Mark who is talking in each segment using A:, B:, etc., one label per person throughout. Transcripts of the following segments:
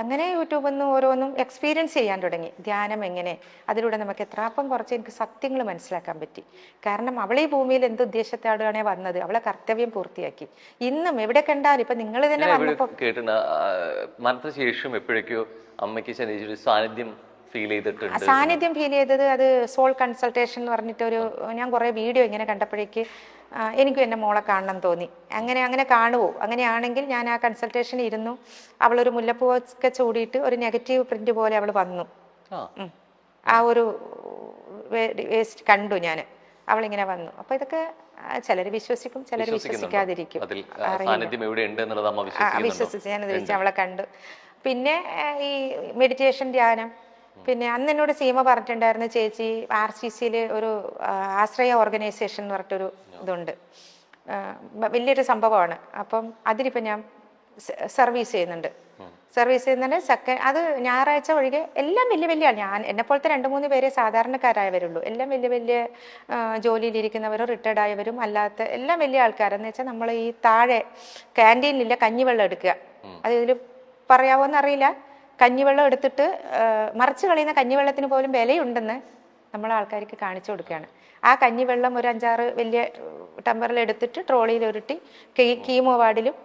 A: അങ്ങനെ യൂട്യൂബിൽ നിന്ന് ഓരോന്നും എക്സ്പീരിയൻസ് ചെയ്യാൻ തുടങ്ങി. ധ്യാനം എങ്ങനെ, അതിലൂടെ നമുക്ക് എത്രാപ്പം കുറച്ച് എനിക്ക് സത്യങ്ങൾ മനസ്സിലാക്കാൻ പറ്റി. കാരണം അവളെ ഈ ഭൂമിയിൽ എന്ത് ഉദ്ദേശത്തോടെയാണേ വന്നത്, അവളെ കർത്തവ്യം പൂർത്തിയാക്കി. ഇന്നും എവിടെ കണ്ടാലും ഇപ്പൊ നിങ്ങൾ തന്നെ വന്നപ്പോ
B: കേട്ടിട്ടുണ്ട്, മരണത്തിന് ശേഷം എപ്പോഴേക്കോ അമ്മയ്ക്ക് സാന്നിധ്യം ഫീൽ ചെയ്തിട്ടുണ്ട്.
A: സാന്നിധ്യം ഫീൽ ചെയ്തത് അത് സോൾ കൺസൾട്ടേഷൻ എന്ന് പറഞ്ഞിട്ടൊരു, ഞാൻ കുറേ വീഡിയോ ഇങ്ങനെ കണ്ടപ്പോഴേക്ക് എനിക്കും എൻ്റെ മോളെ കാണണം തോന്നി. അങ്ങനെ കാണുമോ? അങ്ങനെയാണെങ്കിൽ ഞാൻ ആ കൺസൾട്ടേഷന് ഇരുന്നു. അവളൊരു മുല്ലപ്പൂവൊക്കെ ചൂടിയിട്ട് ഒരു നെഗറ്റീവ് പ്രിന്റ് പോലെ അവൾ വന്നു. ആ ഒരു വേസ്റ്റ് കണ്ടു ഞാൻ, അവളിങ്ങനെ വന്നു. അപ്പൊ ഇതൊക്കെ ചിലർ വിശ്വസിക്കും, ചിലർ വിശ്വസിക്കാതിരിക്കും. വിശ്വസിച്ച് ഞാൻ അവളെ കണ്ടു. പിന്നെ ഈ മെഡിറ്റേഷൻ, ധ്യാനം. പിന്നെ അന്ന് എന്നോട് സീമ പറഞ്ഞിട്ടുണ്ടായിരുന്നു, ചേച്ചി RCCയിൽ ഒരു ആശ്രയ ഓർഗനൈസേഷൻ എന്ന് പറഞ്ഞിട്ടൊരു ഇതുണ്ട്, വലിയൊരു സംഭവമാണ്. അപ്പം അതിലിപ്പോൾ ഞാൻ സർവീസ് ചെയ്യുന്നുണ്ട്. സെക്കൻഡ് അത് ഞായറാഴ്ച ഒഴികെ എല്ലാം വലിയ വലിയ ഞാൻ എന്നെപ്പോലത്തെ 2-3 പേരെ സാധാരണക്കാരായവരുള്ളൂ. എല്ലാം വലിയ വലിയ ജോലിയിലിരിക്കുന്നവരും റിട്ടയർഡ് ആയവരും അല്ലാത്ത എല്ലാം വലിയ ആൾക്കാരെന്ന് വെച്ചാൽ നമ്മൾ ഈ താഴെ ക്യാൻറ്റീനിലില്ല കഞ്ഞിവെള്ളം എടുക്കുക, അത് ഇതിൽ പറയാവോന്ന് അറിയില്ല. കഞ്ഞിവെള്ളം എടുത്തിട്ട് മറിച്ച് കളയുന്ന കഞ്ഞിവെള്ളത്തിന് പോലും വിലയുണ്ടെന്ന് നമ്മൾ ആൾക്കാർക്ക് കാണിച്ചു കൊടുക്കുകയാണ്. ആ കഞ്ഞിവെള്ളം ഒരു 5-6 വലിയ ടമ്പറിൽ എടുത്തിട്ട് ട്രോളിയിൽ ഉരുട്ടി കീമോ വാർഡിലും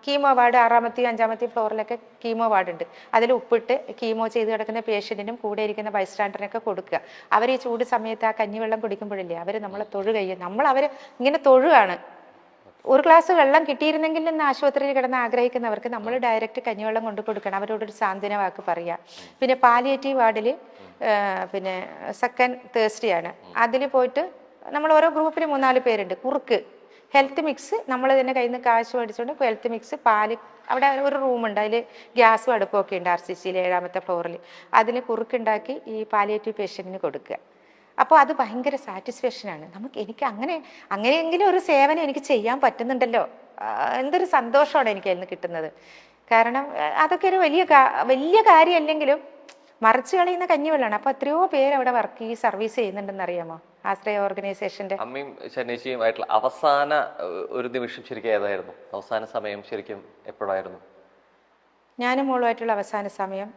A: കീമോ വാർഡ് 6ാമത്തെയും 5ാമത്തെയും ഫ്ലോറിലൊക്കെ കീമോ വാർഡുണ്ട്, അതിൽ ഉപ്പിട്ട് കീമോ ചെയ്ത് കിടക്കുന്ന പേഷ്യൻറ്റിനും കൂടെ ഇരിക്കുന്ന ബൈസ്റ്റാൻഡറിനൊക്കെ കൊടുക്കുക. അവർ ഈ ചൂട് സമയത്ത് ആ കഞ്ഞിവെള്ളം കുടിക്കുമ്പോഴില്ലേ അവർ നമ്മളെ തൊഴുകയ്യും, അവർ ഇങ്ങനെ തൊഴുകയാണ്. ഒരു ഗ്ലാസ് വെള്ളം കിട്ടിയിരുന്നെങ്കിൽ എന്ന് ആശുപത്രിയിൽ കിടന്ന് ആഗ്രഹിക്കുന്നവർക്ക് നമ്മൾ ഡയറക്റ്റ് കഞ്ഞിവെള്ളം കൊണ്ടു കൊടുക്കണം, അവരോടൊരു സാന്ത്വന വാക്ക് പറയുക. പിന്നെ പാലിയേറ്റീവ് വാർഡിൽ പിന്നെ സെക്കൻഡ് തേഴ്സ്ഡേയാണ്, അതിൽ പോയിട്ട് നമ്മൾ ഓരോ ഗ്രൂപ്പിൽ 3-4 പേരുണ്ട്. കുറുക്ക് ഹെൽത്ത് മിക്സ് നമ്മൾ തന്നെ കയ്യിൽ നിന്ന് കാശ് മേടിച്ചുകൊണ്ട് ഹെൽത്ത് മിക്സ്, പാല്, അവിടെ ഒരു റൂമുണ്ട്, അതിൽ ഗ്യാസും അടുപ്പൊക്കെ ഉണ്ട് RCCയിൽ 7ാമത്തെ ഫ്ലോറിൽ. അതിൽ കുറുക്കുണ്ടാക്കി ഈ പാലിയേറ്റീവ് പേഷ്യൻറ്റിന് കൊടുക്കുക. അപ്പോൾ അത് ഭയങ്കര സാറ്റിസ്ഫാക്ഷനാണ് എനിക്ക്. അങ്ങനെയെങ്കിലും ഒരു സേവനം എനിക്ക് ചെയ്യാൻ പറ്റുന്നുണ്ടല്ലോ, എന്തൊരു സന്തോഷമാണ് എനിക്ക് അതിൽ നിന്ന് കിട്ടുന്നത്. കാരണം അതൊക്കെ ഒരു വലിയ കാര്യമല്ലെങ്കിലും മറിച്ച് കളയുന്ന കഞ്ഞിവെള്ളമാണ്. അപ്പൊ എത്രയോ പേര് അവിടെ സർവീസ് ചെയ്യുന്നുണ്ടെന്ന് അറിയാമോ ആശ്രയ ഓർഗനൈസേഷന്റെ.
B: അമ്മയും ശനേശിയുമായിട്ടുള്ള അവസാന ഒരു നിമിഷം ശരിക്കും ഏതായിരുന്നു? അവസാന സമയം ശരിക്കും എപ്പോഴായിരുന്നു?
A: ഞാനും മോളുമായിട്ടുള്ള അവസാന സമയം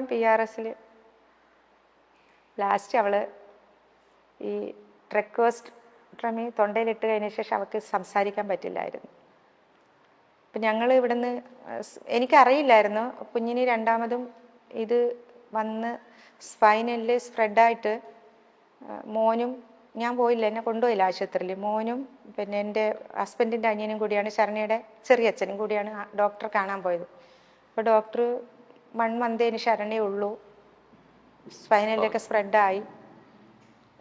A: PRSൽ ലാസ്റ്റ് അവള് ഈ ട്രക്കോസ്റ്റമി തൊണ്ടയിലിട്ട് കഴിഞ്ഞ ശേഷം അവൾക്ക് സംസാരിക്കാൻ പറ്റില്ലായിരുന്നു. അപ്പം ഞങ്ങൾ ഇവിടുന്ന്, എനിക്കറിയില്ലായിരുന്നു കുഞ്ഞിന് 2ാമതും ഇത് വന്ന് സ്പൈനലിൽ സ്പ്രെഡായിട്ട്. മോനും ഞാൻ പോയില്ല, എന്നെ കൊണ്ടുപോയില്ല ആശുപത്രിയിൽ. മോനും പിന്നെ എൻ്റെ ഹസ്ബൻഡിൻ്റെ അനിയനും കൂടിയാണ്, ശരണയുടെ ചെറിയച്ഛനും കൂടിയാണ് ഡോക്ടറെ കാണാൻ പോയത്. അപ്പോൾ ഡോക്ടർ 1 മന്തേന് ശരണേ ഉള്ളൂ, സ്പൈനലിലൊക്കെ സ്പ്രെഡായി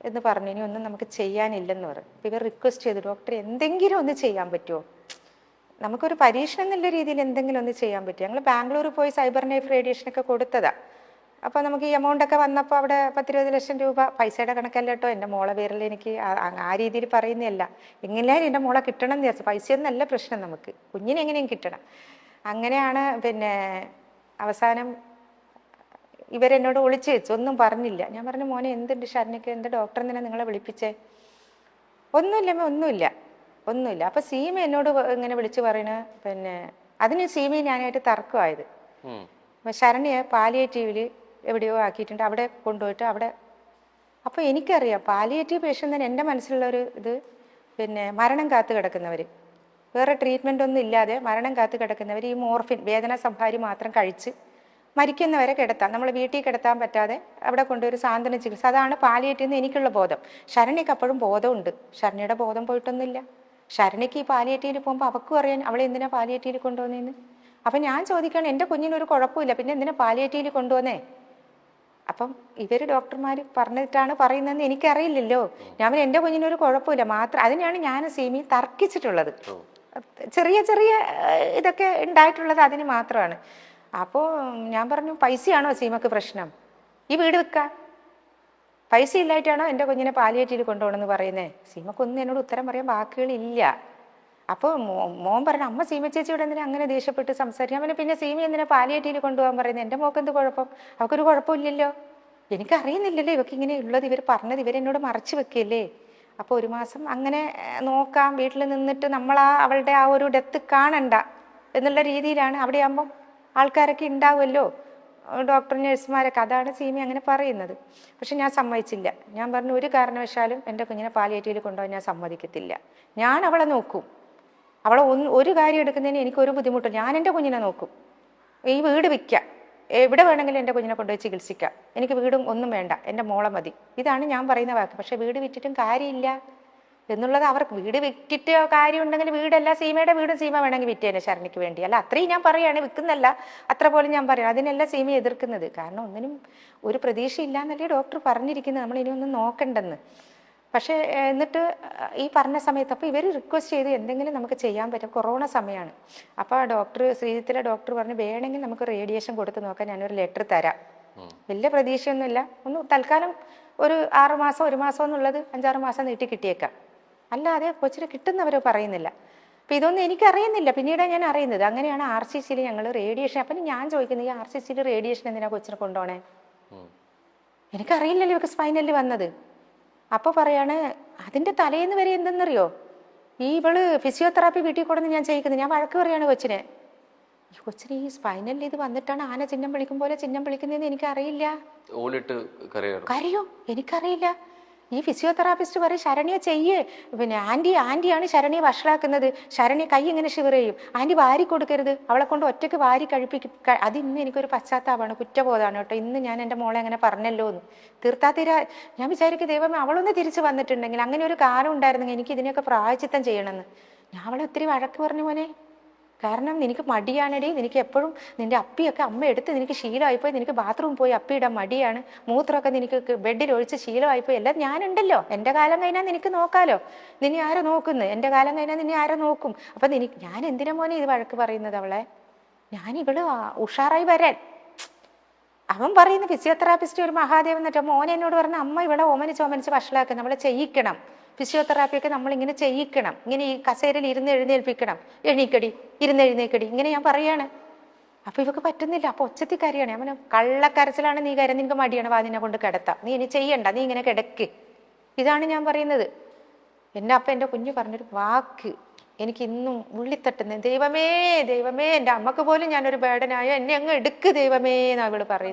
A: എന്ന് പറഞ്ഞു, ഇനി ഒന്നും നമുക്ക് ചെയ്യാനില്ലെന്ന് പറഞ്ഞു. അപ്പോൾ ഇവർ റിക്വസ്റ്റ് ചെയ്തു, ഡോക്ടർ എന്തെങ്കിലും ഒന്ന് ചെയ്യാൻ പറ്റുമോ, നമുക്കൊരു പരീക്ഷണം എന്നുള്ള രീതിയിൽ എന്തെങ്കിലും ഒന്ന് ചെയ്യാൻ പറ്റുമോ. ഞങ്ങൾ ബാംഗ്ലൂർ പോയി സൈബർ നൈഫ് റേഡിയേഷനൊക്കെ കൊടുത്തതാ. അപ്പോൾ നമുക്ക് ഈ എമൗണ്ടൊക്കെ വന്നപ്പോൾ അവിടെ 10-20 ലക്ഷം രൂപ, പൈസയുടെ കണക്കല്ല കേട്ടോ, എൻ്റെ മോളെ പേരിൽ എനിക്ക് ആ രീതിയിൽ പറയുന്നതല്ല, എങ്ങനെയാലും എൻ്റെ മോളെ കിട്ടണം എന്ന് വിചാരിച്ചു. പൈസയൊന്നല്ല പ്രശ്നം, നമുക്ക് കുഞ്ഞിനെ എങ്ങനെയും കിട്ടണം. അങ്ങനെയാണ് പിന്നെ അവസാനം ഇവരെന്നോട് ഒളിച്ചു വെച്ചു, ഒന്നും പറഞ്ഞില്ല. ഞാൻ പറഞ്ഞു, മോനെ എന്തുണ്ട് ശരണ്യക്ക്, എന്താ ഡോക്ടർ തന്നെ നിങ്ങളെ വിളിപ്പിച്ചേ? ഒന്നുമില്ല. അപ്പൊ സീമ എന്നോട് ഇങ്ങനെ വിളിച്ചു പറയണ, പിന്നെ അതിന് സീമയും ഞാനായിട്ട് തർക്കമായത്. അപ്പൊ ശരണ്യെ പാലിയേറ്റീവില് എവിടെയോ ആക്കിയിട്ടുണ്ട്, അവിടെ കൊണ്ടുപോയിട്ട് അവിടെ. അപ്പൊ എനിക്കറിയാം പാലിയേറ്റീവ് പേഷ്യൻ്റ് തന്നെ എൻ്റെ മനസ്സിലുള്ള ഒരു ഇത്, പിന്നെ മരണം കാത്തു കിടക്കുന്നവർ, വേറെ ട്രീറ്റ്മെൻ്റ് ഒന്നും ഇല്ലാതെ മരണം കാത്തു കിടക്കുന്നവർ ഈ മോർഫിൻ വേദന സംഹാരി മാത്രം കഴിച്ച് മരിക്കുന്നവരെ കിടത്താം. നമ്മൾ വീട്ടിൽ കിടത്താൻ പറ്റാതെ അവിടെ കൊണ്ടൊരു സാന്ത്വന ചികിത്സ, അതാണ് പാലിയേറ്റീവ് എന്ന് എനിക്കുള്ള ബോധം. ശരണ്യക്ക് അപ്പോഴും ബോധമുണ്ട്, ശരണ്യയുടെ ബോധം പോയിട്ടൊന്നുമില്ല. ശരണ്യക്ക് ഈ പാലിയേറ്റീവിൽ പോകുമ്പോൾ അവൾക്കും അറിയാൻ അവളെ എന്തിനാ പാലിയേറ്റീവിൽ കൊണ്ടുവന്നേന്ന്. അപ്പം ഞാൻ ചോദിക്കണം, എൻ്റെ കുഞ്ഞിനൊരു കുഴപ്പമില്ല, പിന്നെ എന്തിനാ പാലിയേറ്റീവിൽ കൊണ്ടുവന്നേ? അപ്പം ഇവർ ഡോക്ടർമാർ പറഞ്ഞിട്ടാണ് പറയുന്നതെന്ന് എനിക്കറിയില്ലല്ലോ. ഞാൻ എൻ്റെ കുഞ്ഞിനൊരു കുഴപ്പമില്ല മാത്രം, അതിനാണ് ഞാൻ സീമി തർക്കിച്ചിട്ടുള്ളത്. ചെറിയ ഇതൊക്കെ ഉണ്ടായിട്ടുള്ളത് അതിന് മാത്രമാണ്. അപ്പോൾ ഞാൻ പറഞ്ഞു, പൈസയാണോ സീമക്ക് പ്രശ്നം? ഈ വീട് വെക്കുക, പൈസ ഇല്ലായിട്ടാണോ എൻ്റെ കുഞ്ഞിനെ പാലിയേറ്റീവിൽ കൊണ്ടുപോകണമെന്ന് പറയുന്നത്? സീമക്കൊന്നും എന്നോട് ഉത്തരം പറയാൻ വാക്കുകളില്ല. അപ്പോൾ മോൻ പറഞ്ഞു, അമ്മ സീമ ചേച്ചിയോട് എന്തിനാ അങ്ങനെ ദേഷ്യപ്പെട്ട് സംസാരിക്കാൻ? പിന്നെ സീമ എന്തിനാ പാലിയേറ്റീവിൽ കൊണ്ടുപോകാൻ പറയുന്നത്? എൻ്റെ മോക്ക് എന്ത് കുഴപ്പം? അവൾക്കൊരു കുഴപ്പമില്ലല്ലോ. എനിക്കറിയുന്നില്ലല്ലോ ഇവർക്ക് ഇങ്ങനെ ഉള്ളത്, ഇവർ പറഞ്ഞത് ഇവരെന്നോട് മറച്ചു വെക്കല്ലേ. അപ്പോൾ 1 മാസം അങ്ങനെ നോക്കാം, വീട്ടിൽ നിന്നിട്ട് അവളുടെ ആ ഒരു ഡെത്ത് കാണണ്ട എന്നുള്ള രീതിയിലാണ്. അവിടെ ആകുമ്പം ആൾക്കാരൊക്കെ ഉണ്ടാവുമല്ലോ, ഡോക്ടർ നഴ്സുമാരൊക്കെ, അതാണ് സീമി അങ്ങനെ പറയുന്നത്. പക്ഷെ ഞാൻ സമ്മതിച്ചില്ല. ഞാൻ പറഞ്ഞു ഒരു കാരണവശാലും എൻ്റെ കുഞ്ഞിനെ പാലിയേറ്റീവിൽ കൊണ്ടുപോകാൻ ഞാൻ സമ്മതിക്കത്തില്ല. ഞാൻ അവളെ നോക്കും. അവളെ ഒരു കാര്യം എടുക്കുന്നതിന് എനിക്കൊരു ബുദ്ധിമുട്ടും. ഞാൻ എൻ്റെ കുഞ്ഞിനെ നോക്കും. ഈ വീട് വിൽക്കാം, എവിടെ വേണമെങ്കിലും എൻ്റെ കുഞ്ഞിനെ കൊണ്ടുപോയി ചികിത്സിക്കാം, എനിക്ക് വീടും ഒന്നും വേണ്ട, എൻ്റെ മോളെ മതി. ഇതാണ് ഞാൻ പറയുന്ന വാക്ക്. പക്ഷെ വീട് വിറ്റിട്ടും കാര്യമില്ല എന്നുള്ളത് അവർക്ക്. വീട് വിറ്റിട്ട് കാര്യം ഉണ്ടെങ്കിൽ വീടല്ല, സീമയുടെ വീടും സീമ വേണമെങ്കിൽ വിറ്റേനെ ശരണിക്ക് വേണ്ടി. അല്ല, അത്രയും ഞാൻ പറയുകയാണ്, വിൽക്കുന്നല്ല അത്ര പോലും ഞാൻ പറയാം. അതിനല്ല സീമ എതിർക്കുന്നത്. കാരണം ഒന്നിനും ഒരു പ്രതീക്ഷയില്ല എന്നല്ലേ ഡോക്ടർ പറഞ്ഞിരിക്കുന്നത്, നമ്മൾ ഇനി ഒന്നും നോക്കണ്ടെന്ന്. പക്ഷേ എന്നിട്ട് ഈ പറഞ്ഞ സമയത്ത് അപ്പോൾ ഇവർ റിക്വസ്റ്റ് ചെയ്ത് എന്തെങ്കിലും നമുക്ക് ചെയ്യാൻ പറ്റും. കൊറോണ സമയമാണ്. അപ്പോൾ ശ്രീജിത്തിലെ ഡോക്ടർ പറഞ്ഞു വേണമെങ്കിൽ നമുക്ക് റേഡിയേഷൻ കൊടുത്ത് നോക്കാൻ ഞാനൊരു ലെറ്റർ തരാം. വലിയ പ്രതീക്ഷയൊന്നുമില്ല, ഒന്ന് തൽക്കാലം ഒരു 6 മാസം 1 മാസം എന്നുള്ളത് 5-6 മാസം നീട്ടി കിട്ടിയേക്കാം, അല്ലാതെ കൊച്ചിനെ കിട്ടുന്നവർ പറയുന്നില്ല. അപ്പം ഇതൊന്നും എനിക്കറിയുന്നില്ല, പിന്നീട് ഞാൻ അറിയുന്നത്. അങ്ങനെയാണ് RCCയിൽ ഞങ്ങൾ റേഡിയേഷൻ. അപ്പം ഞാൻ ചോദിക്കുന്നത്, ഈ RCCയിൽ റേഡിയേഷൻ എന്തിനാ കൊച്ചിനെ കൊണ്ടുപോണേ? എനിക്കറിയില്ലല്ലോ ഇവർക്ക് സ്പൈനലിൽ വന്നത്. അപ്പോൾ പറയാണ് അതിൻ്റെ തലേന്ന് വരെ എന്തെന്നറിയോ, ഇവള് ഫിസിയോതെറാപ്പി വീട്ടിൽ കൊണ്ടുവന്ന് ഞാൻ ചെയ്യിക്കുന്നത്. ഞാൻ വഴക്ക് പറയാണ് കൊച്ചിനെ. ഈ കൊച്ചിന് ഈ സ്പൈനലിൽ ഇത് വന്നിട്ടാണ് ആന ചിഹ്നം വിളിക്കും പോലെ ചിഹ്നം വിളിക്കുന്നതെന്ന് എനിക്കറിയില്ല. കരയോ? എനിക്കറിയില്ല. ഈ ഫിസിയോതെറാപ്പിസ്റ്റ് പറയും ശരണ്യ ചെയ്യേ, പിന്നെ ആൻറ്റിയാണ് ശരണ്യെ വഷളാക്കുന്നത്, ശരണ്യ കൈ ഇങ്ങനെ ഷിവർ ചെയ്യും, ആൻറ്റി വാരി കൊടുക്കരുത്, അവളെ കൊണ്ട് ഒറ്റയ്ക്ക് വാരി കഴിപ്പിക്കും. അത് ഇന്ന് എനിക്കൊരു പശ്ചാത്താപമാണ്, കുറ്റബോധമാണ് കേട്ടോ. ഇന്ന് ഞാൻ എൻ്റെ മോളെ അങ്ങനെ പറഞ്ഞല്ലോ എന്ന് തീർത്താ ഞാൻ വിചാരിക്കും ദൈവമേ അവളൊന്ന് തിരിച്ച് വന്നിട്ടുണ്ടെങ്കിൽ, അങ്ങനെ ഒരു കാലം ഉണ്ടായിരുന്നെങ്കിൽ എനിക്ക് ഇതിനെയൊക്കെ പ്രായച്ചിത്തം ചെയ്യണമെന്ന്. ഞാൻ അവളെ ഒത്തിരി വഴക്ക് പറഞ്ഞു മോനെ. കാരണം നിനക്ക് മടിയാണടി, നിനക്ക് എപ്പോഴും നിന്റെ അപ്പിയൊക്കെ അമ്മ എടുത്ത് നിനക്ക് ശീലമായിപ്പോയി, നിനക്ക് ബാത്റൂം പോയി അപ്പിയിടാൻ മടിയാണ്, മൂത്രമൊക്കെ നിനക്ക് ബെഡിൽ ഒഴിച്ച് ശീലമായിപ്പോയി, എല്ലാം ഞാനുണ്ടല്ലോ, എൻ്റെ കാലം കഴിഞ്ഞാൽ നിനക്ക് നോക്കാലോ, നിന്നെ ആരെ നോക്കുന്നു, എൻ്റെ കാലം കഴിഞ്ഞാൽ നിന്നെ ആരെ നോക്കും. അപ്പം ഞാൻ എന്തിനാ മോനെ ഇത് വഴക്ക് പറയുന്നത് അവളെ? ഇവള് ഉഷാറായി വരാൻ. അവൻ പറയുന്ന ഫിസിയോതെറാപ്പിസ്റ്റ് ഒരു മഹാദേവൻ എന്നിട്ട് മോനെ എന്നോട് പറഞ്ഞ അമ്മ ഇവിടെ ഓമനിച്ച് വഷളാക്കുന്നു, അവളെ ചെയ്യിക്കണം, ഫിസിയോതെറാപ്പിയൊക്കെ നമ്മളിങ്ങനെ ചെയ്യിക്കണം, ഇങ്ങനെ ഈ കസേരയിൽ എഴുന്നേൽപ്പിക്കണം, എഴുന്നേൽക്കടി ഇങ്ങനെ ഞാൻ പറയാണ്. അപ്പൊ ഇവക്ക് പറ്റുന്നില്ല. അപ്പൊ ഒച്ചത്തി കരയാണ്. അവന് കള്ളക്കരച്ചിലാണ്, നീ കര, നിനക്ക് മടിയാണ്, വാ നിന്നെ കൊണ്ട് കിടത്താം, നീ ഇനി ചെയ്യണ്ട, നീ ഇങ്ങനെ കിടക്ക്. ഇതാണ് ഞാൻ പറയുന്നത്. എൻ്റെ കുഞ്ഞ് പറഞ്ഞൊരു വാക്ക് എനിക്ക് ഇന്നും ഉള്ളിത്തട്ടുന്നത്, ദൈവമേ ദൈവമേ, എൻ്റെ അമ്മക്ക് പോലും ഞാനൊരു ബേഡനായോ, എന്നെ അങ്ങ് എടുക്ക് ദൈവമേ എന്നാ ഇവള് പറയുന്നത്.